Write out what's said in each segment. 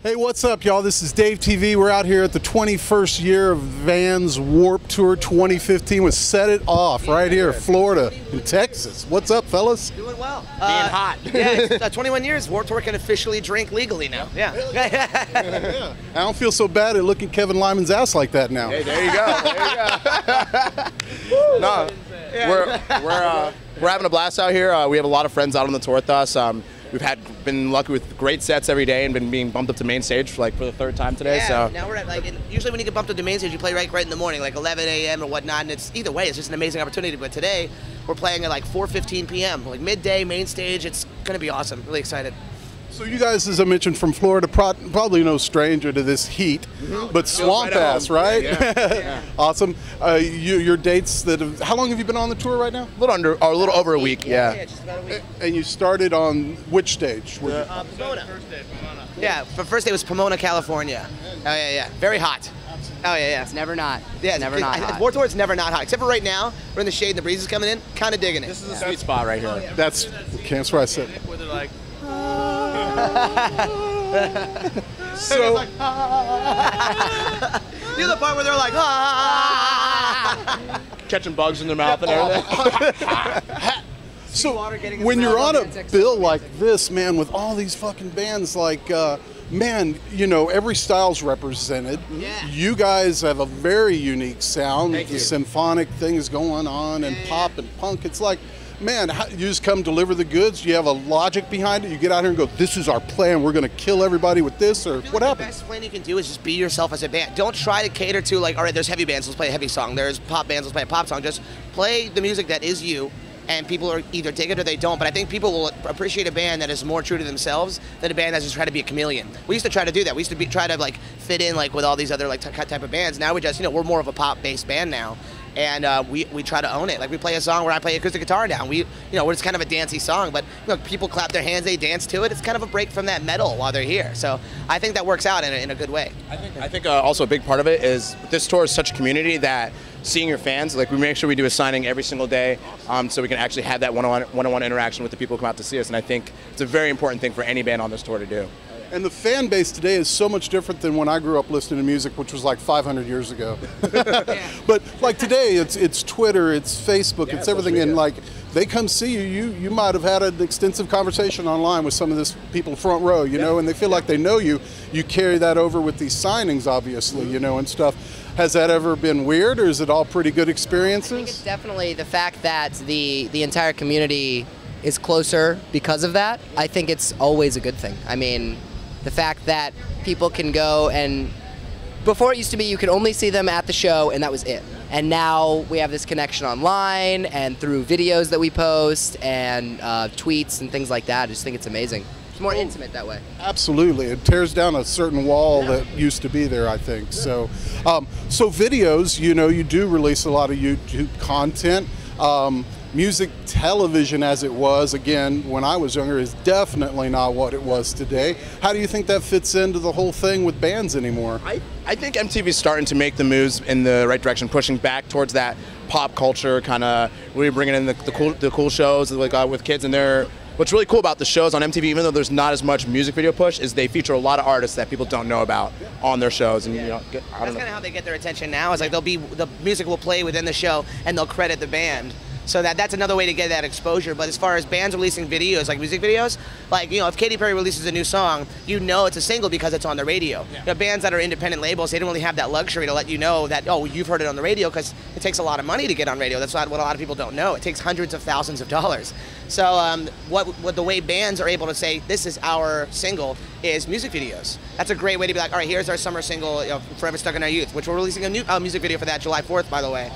Hey, what's up, y'all? This is DaveTV. We're out here at the 21st year of Vans Warped Tour 2015 with Set It Off right here, Florida and Texas. What's up, fellas? Doing well. Being hot. Yeah, it's, 21 years. Warped Tour can officially drink legally now. Yeah. Yeah. I don't feel so bad at looking Kevin Lyman's ass like that now. Hey, there you go. There you go. No, we're having a blast out here. We have a lot of friends out on the tour with us. We've been lucky with great sets every day and been being bumped up to main stage for the third time today. Yeah, so now we're at usually when you get bumped up to main stage, you play right in the morning, like 11 a.m. or whatnot, and it's either way, it's just an amazing opportunity. But today we're playing at like 4:15 p.m. like midday main stage. It's gonna be awesome. Really excited. So you guys, as I mentioned, from Florida, probably no stranger to this heat, but swamp ass, right? Yeah. Awesome. Your dates how long have you been on the tour right now? a little over a week. Yeah, just about a week. And you started on which stage? Pomona. Yeah, the first day was Pomona, California. Oh yeah. Very hot. Oh yeah. It's never not. Yeah, it's never not hot. Warped Tour, it's never not hot. Except for right now, we're in the shade and the breeze is coming in. Kind of digging it. This is a sweet spot right here. That's where I sit. Where they're like, So, you know the part where they're like, catching bugs in their mouth and everything. so when you're on a bill like this, man, with all these fucking bands, like, man, you know, every style's represented. Yeah. You guys have a very unique sound. Thank the you. symphonic things going on, and pop and punk. It's like, man, you just come deliver the goods. You have a logic behind it. You get out here and go, this is our plan. We're going to kill everybody with this, or what The happens? best plan you can do is just be yourself as a band. Don't try to cater to, like, all right, there's heavy bands, let's play a heavy song. There's pop bands, let's play a pop song. Just play the music that is you, and people are either dig it or they don't. But I think people will appreciate a band that is more true to themselves than a band that's just trying to be a chameleon. We used to try to do that. We used to try to like fit in like with all these other like type of bands. Now we just, you know, we're more of a pop-based band now. And we try to own it. Like we play a song where I play acoustic guitar down. Where it's kind of a dancey song, but you know, people clap their hands, they dance to it. It's kind of a break from that metal while they're here. So I think that works out in a good way. I think also a big part of it is this tour is such a community that seeing your fans, like we make sure we do a signing every single day, so we can actually have that one-on-one interaction with the people who come out to see us. And I think it's a very important thing for any band on this tour to do. And the fan base today is so much different than when I grew up listening to music, which was like 500 years ago. But like today, it's Twitter, it's Facebook, it's everything, and like they come see you. You might have had an extensive conversation online with some of this people front row, you know, and they feel like they know you. You carry that over with these signings, obviously, you know, and stuff. Has that ever been weird, or is it all pretty good experiences? I think it's definitely the fact that the entire community is closer because of that. I think it's always a good thing. I mean, the fact that people can go and before it used to be you could only see them at the show and that was it. And now we have this connection online and through videos that we post and tweets and things like that. I just think it's amazing. It's more intimate that way. Absolutely. It tears down a certain wall that used to be there, I think. So, so videos, you know, you do release a lot of YouTube content. Music television as it was, again, when I was younger, is definitely not what it was today. How do you think that fits into the whole thing with bands anymore? I think MTV is starting to make the moves in the right direction, pushing back towards that pop culture kind of, really bringing in the cool shows like with kids. And what's really cool about the shows on MTV, even though there's not as much music video push, is they feature a lot of artists that people don't know about on their shows. And you know, that's kind of how they get their attention now. Is like the music will play within the show and they'll credit the band. So that's another way to get that exposure. But as far as bands releasing videos, like music videos, like, you know, if Katy Perry releases a new song, you know it's a single because it's on the radio. Yeah. You know, bands that are independent labels, they don't really have that luxury to let you know that, oh, you've heard it on the radio, because it takes a lot of money to get on radio. That's not what a lot of people don't know. It takes hundreds of thousands of dollars. So what the way bands are able to say, this is our single, is music videos. That's a great way to be like, all right, here's our summer single, you know, Forever Stuck in Our Youth, which we're releasing a new music video for that July 4th, by the way.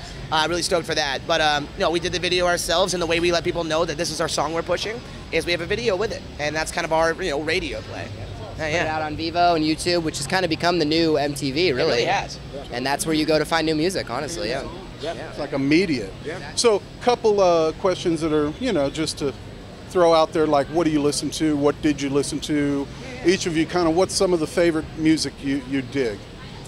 Really stoked for that. But you know, we did the video ourselves, and the way we let people know that this is our song we're pushing is we have a video with it, and that's kind of our, you know, radio play. Put it out on Vivo and YouTube, which has kind of become the new MTV, really. It really has. And that's where you go to find new music, honestly, yeah. It's like immediate. So, couple questions that are, you know, just to throw out there, like, what do you listen to? What did you listen to? Each of you, kind of, what's some of the favorite music you dig?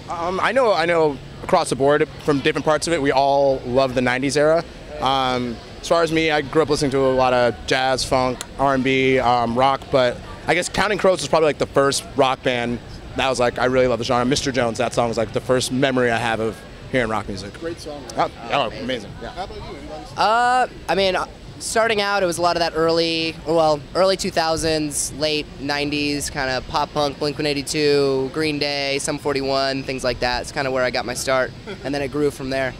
I know across the board from different parts of it, we all love the 90s era. As far as me, I grew up listening to a lot of jazz, funk, R&B, rock, but I guess Counting Crows was probably like the first rock band that was like, I really love the genre. Mr. Jones, that song was like the first memory I have of hearing rock music. Great song. Right? Amazing. Yeah. How about you? I mean, starting out, it was a lot of that early 2000s, late 90s, kind of pop punk, Blink-182, Green Day, Sum 41, things like that. It's kind of where I got my start, and then it grew from there.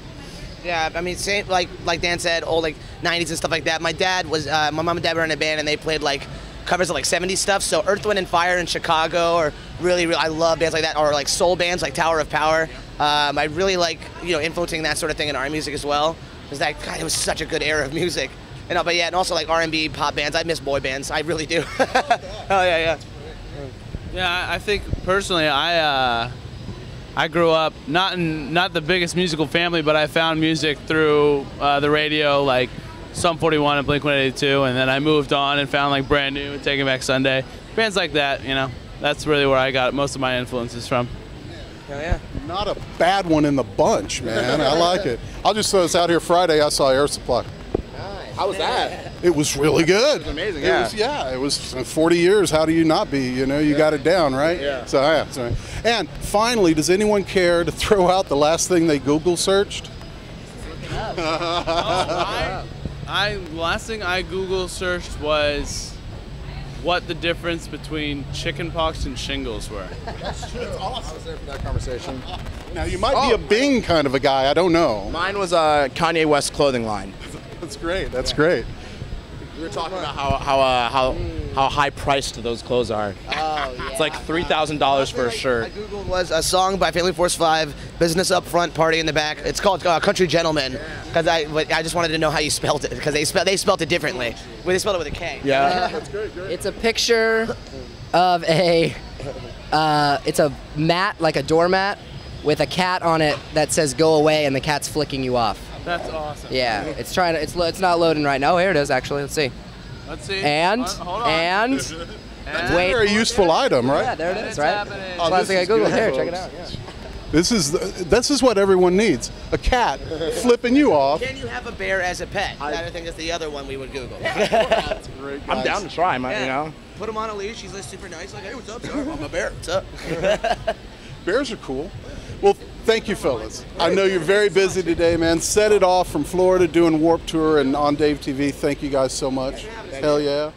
Yeah, I mean, same like Dan said, old like 90s and stuff like that. My dad was, my mom and dad were in a band, and they played like covers of like 70s stuff. So Earth, Wind and Fire in Chicago, or really, I love bands like that, or like soul bands like Tower of Power. I really like, you know, influencing that sort of thing in our music as well. Because that, God, it was such a good era of music. And but yeah, and also like R&B, pop bands. I miss boy bands. I really do. Oh yeah. Yeah, I think personally, I grew up not the biggest musical family, but I found music through the radio, like Sum 41 and Blink-182, and then I moved on and found like Brand New and Taking Back Sunday, bands like that. You know, that's really where I got most of my influences from. Oh yeah. Not a bad one in the bunch, man. I like it. I'll just throw this out here. Friday, I saw Air Supply. How was that? It was really good. It was amazing, It was 40 years. How do you not be? You know, you got it down, right? Yeah. So, yeah. So, and finally, does anyone care to throw out the last thing they Google searched? Last thing I Google searched was what the difference between chickenpox and shingles were. That's awesome. I was there for that conversation. Now, you might be a Bing kind of a guy. I don't know. Mine was a Kanye West clothing line. That's great. That's great. We were talking about how high priced those clothes are. Oh, yeah. It's like $3,000 for a shirt. I googled was a song by Family Force 5, Business Up Front, Party in the Back. It's called Country Gentleman, because I just wanted to know how you spelled it, because they spelled it differently. Well, they spelled it with a K. Yeah. That's great. It's a picture of it's a mat, like a doormat, with a cat on it that says "Go away," and the cat's flicking you off. That's awesome. Yeah, it's not loading right now. Oh, here it is. Actually, let's see. Let's see. And Hold on. and That's a wait. very useful item, right? Yeah, there it is. It's Right. happening. That's the last thing I is googled. good, Here, folks. check it out. Yeah. This is what everyone needs. A cat flipping you off. Can you have a bear as a pet? I think that's the other one we would Google. That's great, I'm guys. down to try, man. You know. Put him on a leash. He's like super nice. Like, hey, what's up, sir? I'm a bear. What's up? Bears are cool. Well, thank you, fellas. I know you're very busy today, man. Set it off from Florida doing Warped Tour and on DaveTV. Thank you guys so much. Hell yeah.